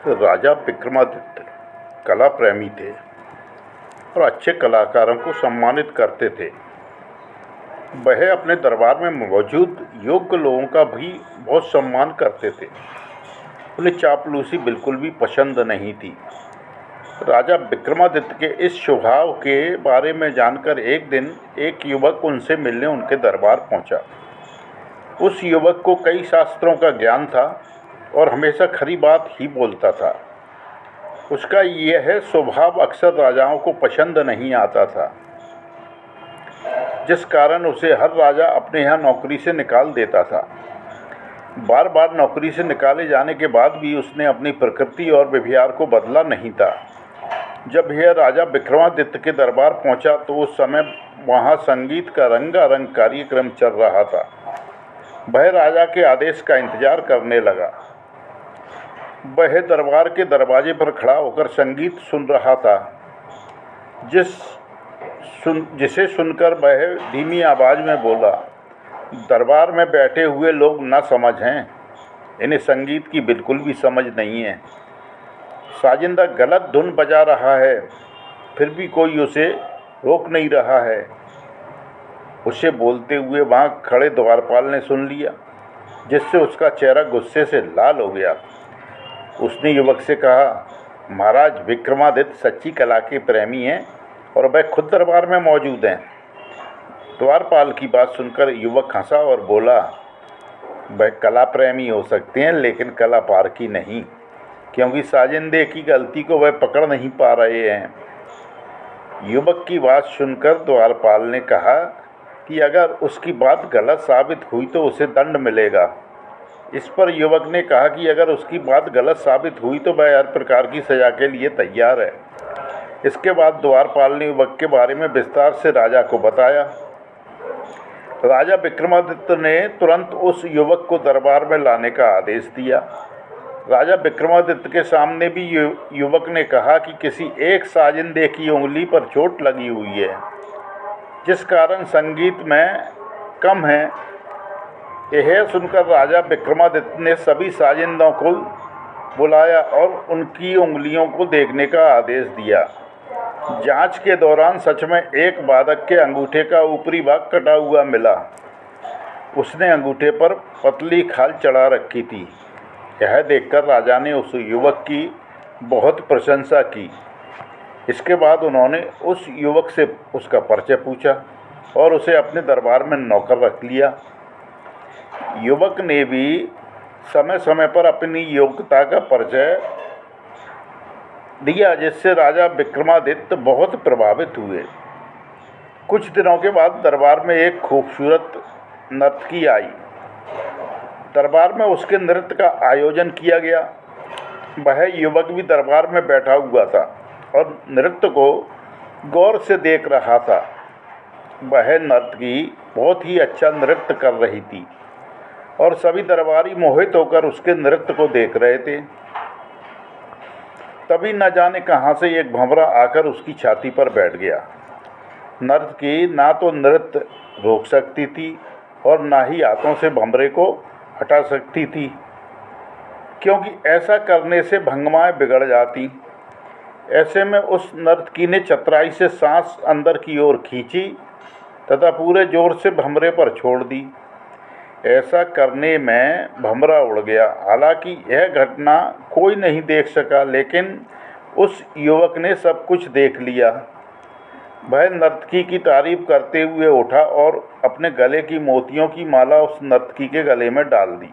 तो राजा विक्रमादित्य कला प्रेमी थे और अच्छे कलाकारों को सम्मानित करते थे। वह अपने दरबार में मौजूद योग्य लोगों का भी बहुत सम्मान करते थे। उन्हें चापलूसी बिल्कुल भी पसंद नहीं थी। राजा विक्रमादित्य के इस स्वभाव के बारे में जानकर एक दिन एक युवक उनसे मिलने उनके दरबार पहुंचा। उस युवक को कई शास्त्रों का ज्ञान था और हमेशा खरी बात ही बोलता था। उसका यह स्वभाव अक्सर राजाओं को पसंद नहीं आता था, जिस कारण उसे हर राजा अपने यहाँ नौकरी से निकाल देता था। बार बार नौकरी से निकाले जाने के बाद भी उसने अपनी प्रकृति और व्यवहार को बदला नहीं था। जब यह राजा विक्रमादित्य के दरबार पहुंचा तो उस समय वहां संगीत का रंगारंग कार्यक्रम चल रहा था। वह राजा के आदेश का इंतजार करने लगा। वह दरबार के दरवाजे पर खड़ा होकर संगीत सुन रहा था, जिसे सुनकर वह धीमी आवाज़ में बोला, दरबार में बैठे हुए लोग ना समझ हैं, इन्हें संगीत की बिल्कुल भी समझ नहीं है। साजिंदा गलत धुन बजा रहा है, फिर भी कोई उसे रोक नहीं रहा है। उसे बोलते हुए वहाँ खड़े द्वारपाल ने सुन लिया, जिससे उसका चेहरा गुस्से से लाल हो गया। उसने युवक से कहा, महाराज विक्रमादित्य सच्ची कला के प्रेमी हैं और वह खुद दरबार में मौजूद हैं। द्वारपाल की बात सुनकर युवक हंसा और बोला, वह कला प्रेमी हो सकते हैं लेकिन कला पारखी नहीं, क्योंकि साजिंदे की गलती को वह पकड़ नहीं पा रहे हैं। युवक की बात सुनकर द्वारपाल ने कहा कि अगर उसकी बात गलत साबित हुई तो उसे दंड मिलेगा। इस पर युवक ने कहा कि अगर उसकी बात गलत साबित हुई तो वह हर प्रकार की सजा के लिए तैयार है। इसके बाद द्वारपाल ने युवक के बारे में विस्तार से राजा को बताया। राजा विक्रमादित्य ने तुरंत उस युवक को दरबार में लाने का आदेश दिया। राजा विक्रमादित्य के सामने भी युवक ने कहा कि किसी एक साजिंदे की उंगली पर चोट लगी हुई है, जिस कारण संगीत में कम है। यह सुनकर राजा विक्रमादित्य ने सभी साजिंदों को बुलाया और उनकी उंगलियों को देखने का आदेश दिया। जांच के दौरान सच में एक वादक के अंगूठे का ऊपरी भाग कटा हुआ मिला। उसने अंगूठे पर पतली खाल चढ़ा रखी थी। यह देखकर राजा ने उस युवक की बहुत प्रशंसा की। इसके बाद उन्होंने उस युवक से उसका परिचय पूछा और उसे अपने दरबार में नौकर रख लिया। युवक ने भी समय समय पर अपनी योग्यता का परिचय दिया, जिससे राजा विक्रमादित्य बहुत प्रभावित हुए। कुछ दिनों के बाद दरबार में एक खूबसूरत नर्तकी आई। दरबार में उसके नृत्य का आयोजन किया गया। वह युवक भी दरबार में बैठा हुआ था और नृत्य को गौर से देख रहा था। वह नर्तकी बहुत ही अच्छा नृत्य कर रही थी और सभी दरबारी मोहित होकर उसके नृत्य को देख रहे थे। तभी न जाने कहाँ से एक भंवरा आकर उसकी छाती पर बैठ गया। नर्तकी ना तो नृत्य रोक सकती थी और ना ही हाथों से भंवरे को हटा सकती थी, क्योंकि ऐसा करने से भंगिमाएं बिगड़ जाती। ऐसे में उस नर्तकी ने चतुराई से सांस अंदर की ओर खींची तथा पूरे जोर से भंवरे पर छोड़ दी। ऐसा करने में भंवरा उड़ गया। हालांकि यह घटना कोई नहीं देख सका, लेकिन उस युवक ने सब कुछ देख लिया। वह नर्तकी की तारीफ करते हुए उठा और अपने गले की मोतियों की माला उस नर्तकी के गले में डाल दी।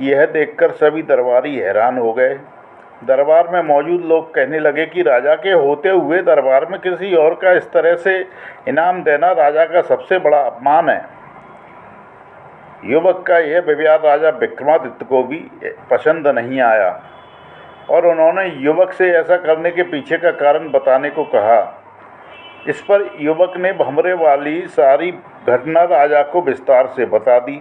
यह देखकर सभी दरबारी हैरान हो गए। दरबार में मौजूद लोग कहने लगे कि राजा के होते हुए दरबार में किसी और का इस तरह से इनाम देना राजा का सबसे बड़ा अपमान है। युवक का यह व्यवहार राजा विक्रमादित्य को भी पसंद नहीं आया और उन्होंने युवक से ऐसा करने के पीछे का कारण बताने को कहा। इस पर युवक ने भंवरे वाली सारी घटना राजा को विस्तार से बता दी।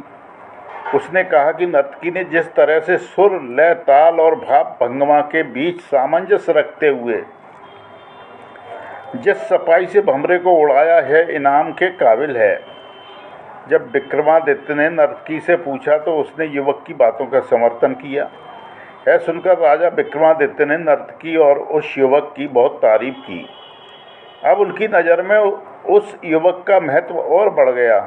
उसने कहा कि नर्तकी ने जिस तरह से सुर, लय, ताल और भाव भंगिमा के बीच सामंजस्य रखते हुए जिस सफाई से भंवरे को उड़ाया है, इनाम के काबिल है। जब विक्रमादित्य ने नर्तकी से पूछा तो उसने युवक की बातों का समर्थन किया। यह सुनकर राजा विक्रमादित्य ने नर्तकी और उस युवक की बहुत तारीफ की। अब उनकी नज़र में उस युवक का महत्व और बढ़ गया।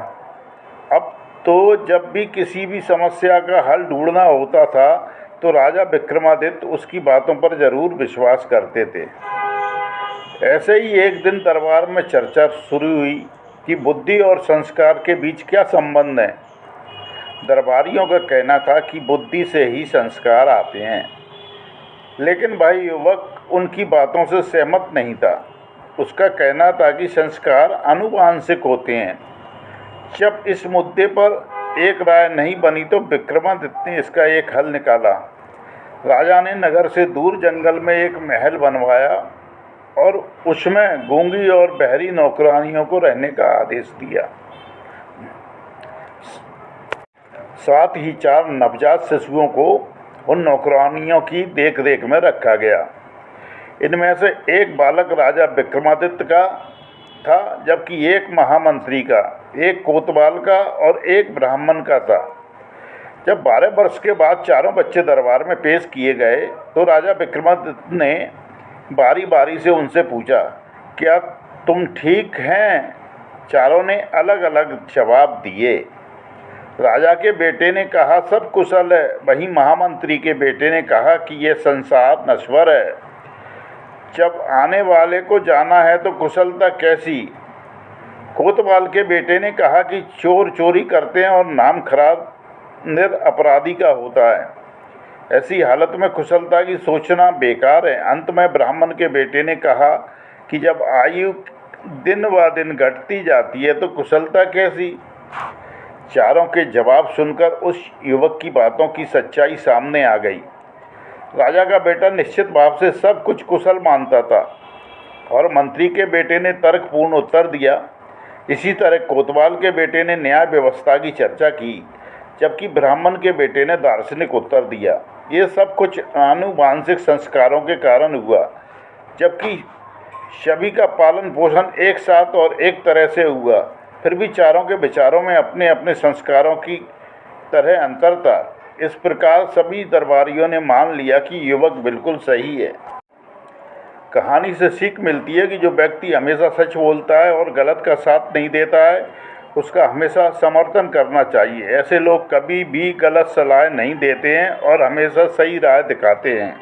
अब तो जब भी किसी भी समस्या का हल ढूंढना होता था तो राजा विक्रमादित्य उसकी बातों पर ज़रूर विश्वास करते थे। ऐसे ही एक दिन दरबार में चर्चा शुरू हुई कि बुद्धि और संस्कार के बीच क्या संबंध है। दरबारियों का कहना था कि बुद्धि से ही संस्कार आते हैं, लेकिन भाई युवक उनकी बातों से सहमत नहीं था। उसका कहना था कि संस्कार आनुवांशिक होते हैं। जब इस मुद्दे पर एक राय नहीं बनी तो विक्रमादित्य ने इसका एक हल निकाला। राजा ने नगर से दूर जंगल में एक महल बनवाया और उसमें गूंगी और बहरी नौकरानियों को रहने का आदेश दिया। साथ ही 4 नवजात शिशुओं को उन नौकरानियों की देखरेख में रखा गया। इनमें से एक बालक राजा विक्रमादित्य का था, जबकि एक महामंत्री का, एक कोतवाल का और एक ब्राह्मण का था। जब 12 वर्ष के बाद चारों बच्चे दरबार में पेश किए गए तो राजा विक्रमादित्य ने बारी बारी से उनसे पूछा, क्या तुम ठीक हैं? चारों ने अलग अलग जवाब दिए। राजा के बेटे ने कहा, सब कुशल है। वहीं महामंत्री के बेटे ने कहा कि यह संसार नश्वर है, जब आने वाले को जाना है तो कुशलता कैसी। कोतवाल के बेटे ने कहा कि चोर चोरी करते हैं और नाम खराब निरपराधी का होता है, ऐसी हालत में कुशलता की सोचना बेकार है। अंत में ब्राह्मण के बेटे ने कहा कि जब आयु दिन ब दिन घटती जाती है तो कुशलता कैसी। चारों के जवाब सुनकर उस युवक की बातों की सच्चाई सामने आ गई। राजा का बेटा निश्चित भाव से सब कुछ कुशल मानता था और मंत्री के बेटे ने तर्कपूर्ण उत्तर दिया। इसी तरह कोतवाल के बेटे ने न्याय व्यवस्था की चर्चा की, जबकि ब्राह्मण के बेटे ने दार्शनिक उत्तर दिया। ये सब कुछ आनुवांशिक संस्कारों के कारण हुआ, जबकि सभी का पालन पोषण एक साथ और एक तरह से हुआ। फिर भी चारों के विचारों में अपने अपने संस्कारों की तरह अंतर था। इस प्रकार सभी दरबारियों ने मान लिया कि युवक बिल्कुल सही है। कहानी से सीख मिलती है कि जो व्यक्ति हमेशा सच बोलता है और गलत का साथ नहीं देता है, उसका हमेशा समर्थन करना चाहिए। ऐसे लोग कभी भी गलत सलाह नहीं देते हैं और हमेशा सही राह दिखाते हैं।